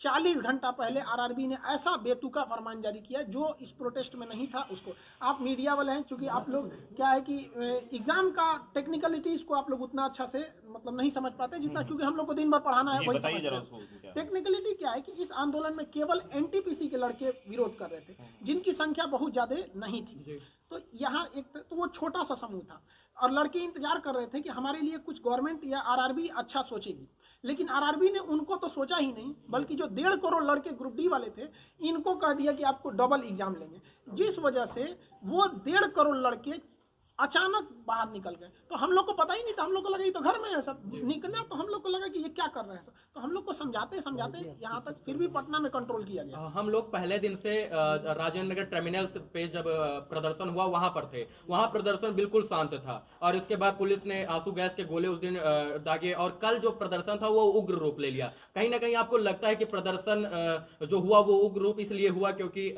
40 घंटा पहले आरआरबी ने ऐसा बेतुका फरमान जारी किया जो इस प्रोटेस्ट में नहीं था उसको। आप मीडिया वाले हैं, चूंकि आप लोग क्या है कि एग्जाम का टेक्निकलिटीज को आप लोग उतना अच्छा से मतलब नहीं समझ पाते जितना, क्योंकि हम लोग को दिन भर पढ़ाना है वही समझते हैं। टेक्निकलिटी क्या है कि इस आंदोलन में केवल एनटीपीसी के लड़के विरोध कर रहे थे, जिनकी संख्या बहुत ज्यादा नहीं थी। तो यहाँ एक तो वो छोटा सा समूह था और लड़के इंतजार कर रहे थे कि हमारे लिए कुछ गवर्नमेंट या आरआरबी अच्छा सोचेगी, लेकिन आरआरबी ने उनको तो सोचा ही नहीं, बल्कि जो 1.5 करोड़ लड़के ग्रुप डी वाले थे इनको कह दिया कि आपको डबल एग्जाम लेंगे, जिस वजह से वो 1.5 करोड़ लड़के अचानक बाहर निकल गए। तो हम लोग को पता ही नहीं था, हम लोग को लगा ये तो घर में है सब निकला, तो हम लोग को लगा कि ये क्या कर रहे हैं सब। तो हम लोग को समझाते समझाते यहाँ तक फिर भी पटना में कंट्रोल किया गया। हम लोग पहले दिन से राजेंद्र नगर टर्मिनल पे जब प्रदर्शन हुआ वहां पर थे, वहां प्रदर्शन बिल्कुल शांत था और इसके बाद पुलिस ने आंसू गैस के गोले उस दिन दागे और कल जो प्रदर्शन था वो उग्र रूप ले लिया। कहीं ना कहीं आपको लगता है कि प्रदर्शन जो हुआ वो उग्र रूप इसलिए हुआ क्योंकि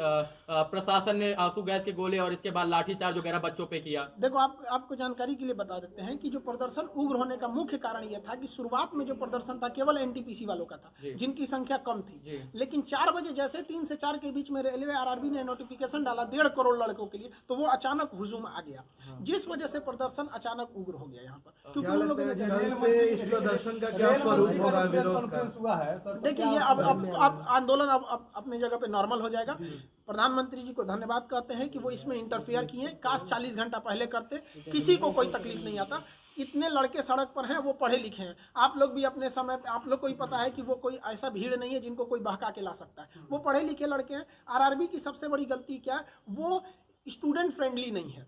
प्रशासन ने आंसू गैस के गोले और इसके बाद लाठीचार्ज वगैरह बच्चों पे किया? देखो आपको जानकारी के लिए बता देते हैं कि जो प्रदर्शन उग्र होने का मुख्य कारण यह था कि शुरुआत में जो प्रदर्शन था केवल एनटीपीसी वालों का था, जिनकी संख्या कम थी, लेकिन 4 बजे जैसे 3 से 4 के बीच में रेलवे आरआरबी ने नोटिफिकेशन डाला 1.5 करोड़ लड़कों के लिए, तो वो अचानक हुजूम आ गया, जिस वजह से प्रदर्शन अचानक उग्र हो गया यहाँ पर। क्योंकि उन लोगों ने इस प्रदर्शन का क्या स्वरूप होगा, विरोध का? देखिए ये अब आंदोलन अब अपनी जगह पे नॉर्मल हो जाएगा। प्रधानमंत्री जी को धन्यवाद कहते हैं कि वो इसमें इंटरफेयर किए, काश 40 घंटा पहले करते, किसी को कोई तकलीफ नहीं आता। इतने लड़के सड़क पर हैं, वो पढ़े लिखे हैं। आप लोग भी अपने समय पे, आप लोग को ही पता है कि वो कोई ऐसा भीड़ नहीं है जिनको कोई बहका के ला सकता है, वो पढ़े लिखे लड़के हैं। आरआरबी की सबसे बड़ी गलती क्या है, वो स्टूडेंट फ्रेंडली नहीं है।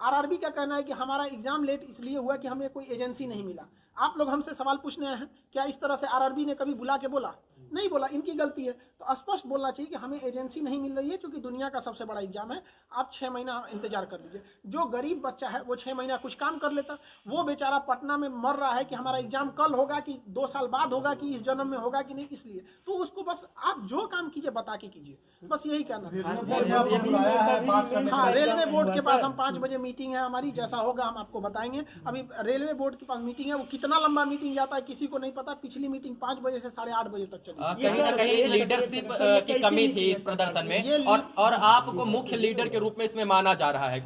आरआरबी का कहना है कि हमारा एग्जाम लेट इसलिए हुआ कि हमें कोई एजेंसी नहीं मिला। आप लोग हमसे सवाल पूछने आए हैं, क्या इस तरह से आरआरबी ने कभी बुला के बोला? नहीं बोला, इनकी गलती है। तो स्पष्ट बोलना चाहिए कि हमें एजेंसी नहीं मिल रही है, क्योंकि दुनिया का सबसे बड़ा एग्जाम है, आप 6 महीना इंतजार कर लीजिए। जो गरीब बच्चा है वो 6 महीना कुछ काम कर लेता, वो बेचारा पटना में मर रहा है कि हमारा एग्जाम कल होगा कि 2 साल बाद होगा कि इस जन्म में होगा कि नहीं, इसलिए तो उसको बस आप जो काम कीजिए बता के कीजिए, बस यही कहना है। हाँ, रेलवे बोर्ड के पास हम 5 बजे मीटिंग है हमारी, जैसा होगा हम आपको बताएंगे। अभी रेलवे बोर्ड के पास मीटिंग है, वो कितना लंबा मीटिंग जाता है किसी को नहीं पता। पिछली मीटिंग 5 बजे से 8:30 बजे तक चली। कहीं ना कहीं लीडरशिप की कमी थी इस प्रदर्शन में और आपको मुख्य लीडर के रूप में इसमें माना जा रहा है।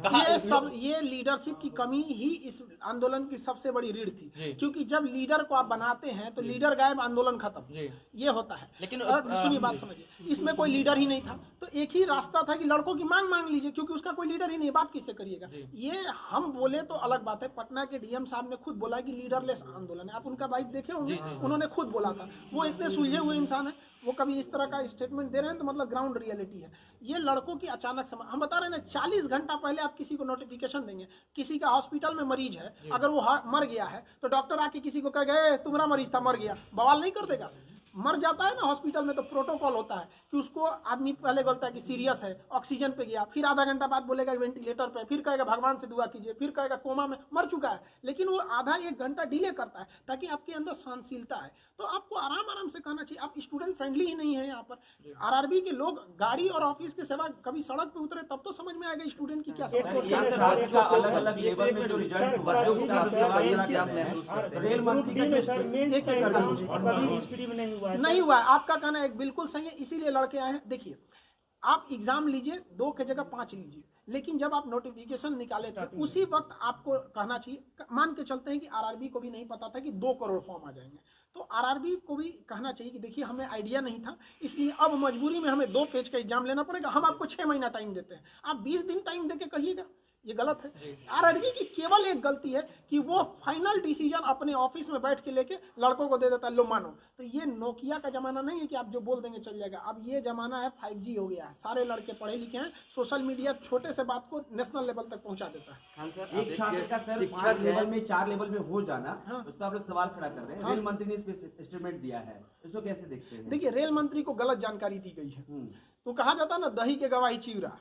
ये लीडरशिप की कमी ही इस आंदोलन की सबसे बड़ी रीढ़ थी, क्योंकि जब लीडर को आप बनाते हैं तो लीडर गायब आंदोलन खत्म, ये होता है। लेकिन सुनिए बात समझिए, इसमें कोई लीडर ही नहीं था, तो एक ही रास्ता था कि लड़कों की मांग लीजिए, क्योंकि उसका कोई लीडर ही नहीं, बात किससे करिएगा। ये हम बोले तो अलग बात है, पटना के डीएम साहब ने खुद बोला कि लीडरलेस आंदोलन है। आप उनका बाइट देखे होंगे, उन्होंने खुद बोला था। वो इतने सुलझे हुए इंसान है, वो कभी इस तरह का स्टेटमेंट दे रहे हैं तो मतलब ग्राउंड रियलिटी है। ये लड़कों की अचानक हम बता रहे हैं ना, 40 घंटा पहले आप किसी को नोटिफिकेशन देंगे, किसी का हॉस्पिटल में मरीज है, अगर वो मर गया है तो डॉक्टर आके किसी को कह गए तुम्हारा मरीज था मर गया, बवाल नहीं कर देगा? मर जाता है ना हॉस्पिटल में तो प्रोटोकॉल होता है कि उसको आदमी पहले बोलता है कि सीरियस है, ऑक्सीजन पे गया, फिर आधा घंटा बाद बोलेगा वेंटिलेटर पे, फिर कहेगा भगवान से दुआ कीजिए, फिर कहेगा कोमा में मर चुका है, लेकिन वो आधा 1 घंटा डिले करता है ताकि आपके अंदर सहनशीलता है। तो आपको आराम से कहना चाहिए, आप स्टूडेंट फ्रेंडली ही नहीं है। यहाँ पर आरआरबी के लोग गाड़ी और ऑफिस के सेवा कभी सड़क पे उतरे तब तो समझ में आएगा स्टूडेंट की क्या समस्या नहीं हुआ। आपका कहना एक बिल्कुल सही है, इसीलिए लड़के आए हैं। देखिए, आप एग्जाम लीजिए, 2 की जगह 5 लीजिए, लेकिन जब आप नोटिफिकेशन निकाले थे उसी वक्त आपको कहना चाहिए, मान के चलते हैं कि आरआरबी को भी नहीं पता था कि 2 करोड़ फॉर्म आ जाएंगे, तो आरआरबी को भी कहना चाहिए कि देखिए हमें आइडिया नहीं था, इसलिए अब मजबूरी में हमें 2 फेज का एग्जाम लेना पड़ेगा, हम आपको 6 महीना टाइम देते हैं, आप 20 दिन टाइम देके कहिएगा, ये गलत है। आरआरबी की केवल एक गलती है कि वो फाइनल डिसीजन अपने ऑफिस में बैठ के लेके लड़कों को दे देता है, लो मानो। तो ये नोकिया का जमाना नहीं है कि आप जो बोल देंगे चल जाएगा, अब ये जमाना है 5G हो गया है, सारे लड़के पढ़े लिखे हैं, सोशल मीडिया छोटे से बात को नेशनल लेवल तक पहुंचा देता है। एक छात्र का सर 5 लेवल में 4 लेवल में हो जाना, उस पर आप लोग सवाल खड़ा कर रहे हैं। रेल मंत्री ने इस पे स्टेटमेंट दिया है, इसको कैसे देखते हैं? देखिए, रेल मंत्री को गलत जानकारी दी गई है, तो कहा जाता है ना दही के गवाही चिवरा,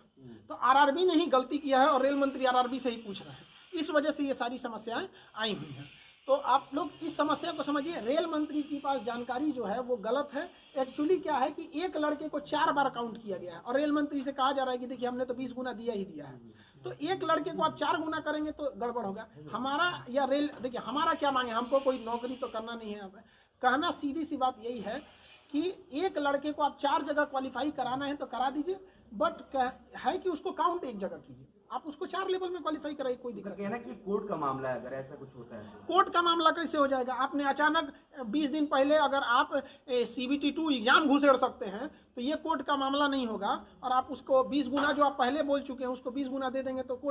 तो आरआरबी ने ही गलती किया है और रेल मंत्री आरआरबी से ही पूछ रहे हैं, इस वजह से ये सारी समस्याएं आई हुई हैं। तो आप लोग इस समस्या को समझिए, रेल मंत्री के पास जानकारी जो है वो गलत है। एक्चुअली क्या है कि एक लड़के को 4 बार काउंट किया गया है और रेल मंत्री से कहा जा रहा है कि देखिए हमने तो 20 गुना दिया ही दिया है, तो एक लड़के को आप 4 गुना करेंगे तो गड़बड़ होगा। हमारा या रेल, देखिए हमारा क्या मांगे, हमको कोई नौकरी तो करना नहीं है। कहना सीधी सी बात यही है कि एक लड़के को आप 4 जगह क्वालिफाई कराना है तो करा दीजिए, बट है कि उसको काउंट एक जगह कीजिए, आप उसको 4 लेवल में क्वालिफाई कराइए, कोई दिक्कत नहीं। कहना कि कोर्ट का मामला है, अगर ऐसा कुछ होता है तो। कोर्ट का मामला कैसे हो जाएगा? आपने अचानक 20 दिन पहले अगर आप CBT 2 एग्जाम घुसेड़ सकते हैं तो ये कोर्ट का मामला नहीं होगा, और आप उसको 20 गुना जो आप पहले बोल चुके हैं उसको 20 गुना दे देंगे तो कोर्ट